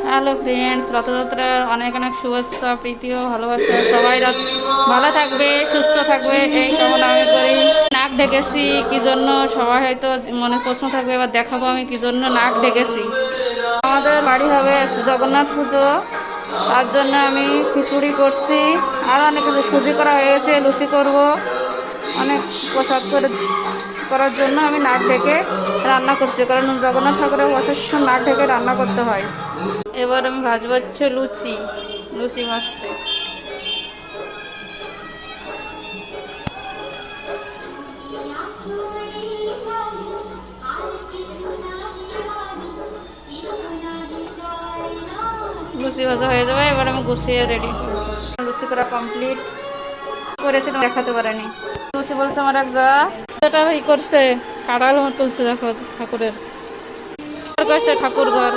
Hello friends, রথযাত্রার অনেক অনেক শুভেচ্ছা, প্রীতি ও ভালোবাসা। সবাই ভালো থাকবে, সুস্থ থাকবে এই কামনা আমি করি। নাক ঢেকেছি কি জন্য, সবাই হয়তো মনে প্রশ্ন থাকবে, এবার দেখাবো আমি কি জন্য নাক ঢেকেছি। আমাদের বাড়ি হবে জগন্নাথ পুজো, তার জন্য আমি খিচুড়ি করছি, আর অনেক কিছু সুজি করা হয়ে গেছে, লুচি করব, অনেক প্রসাদ করার জন্য আমি নাক ঢেকে রান্না করছি, কারণ জগন্নাথ ঠাকুরের প্রসাদ নাক ঢেকে রান্না করতে হয়। এবার আমি ভাজবো হচ্ছে লুচি, লুচি ভাজছি। লুচি ভাজা হয়ে যাবে, এবার আমি গুছিয়ে রেডি। লুচি করা কমপ্লিট করেছি, তো দেখাতে পারেনি। লুচি বলছে আমার এক যা, এটা ই করছে, কাঁড়াল তুলছে, দেখো ঠাকুরের ঠাকুর ঘর।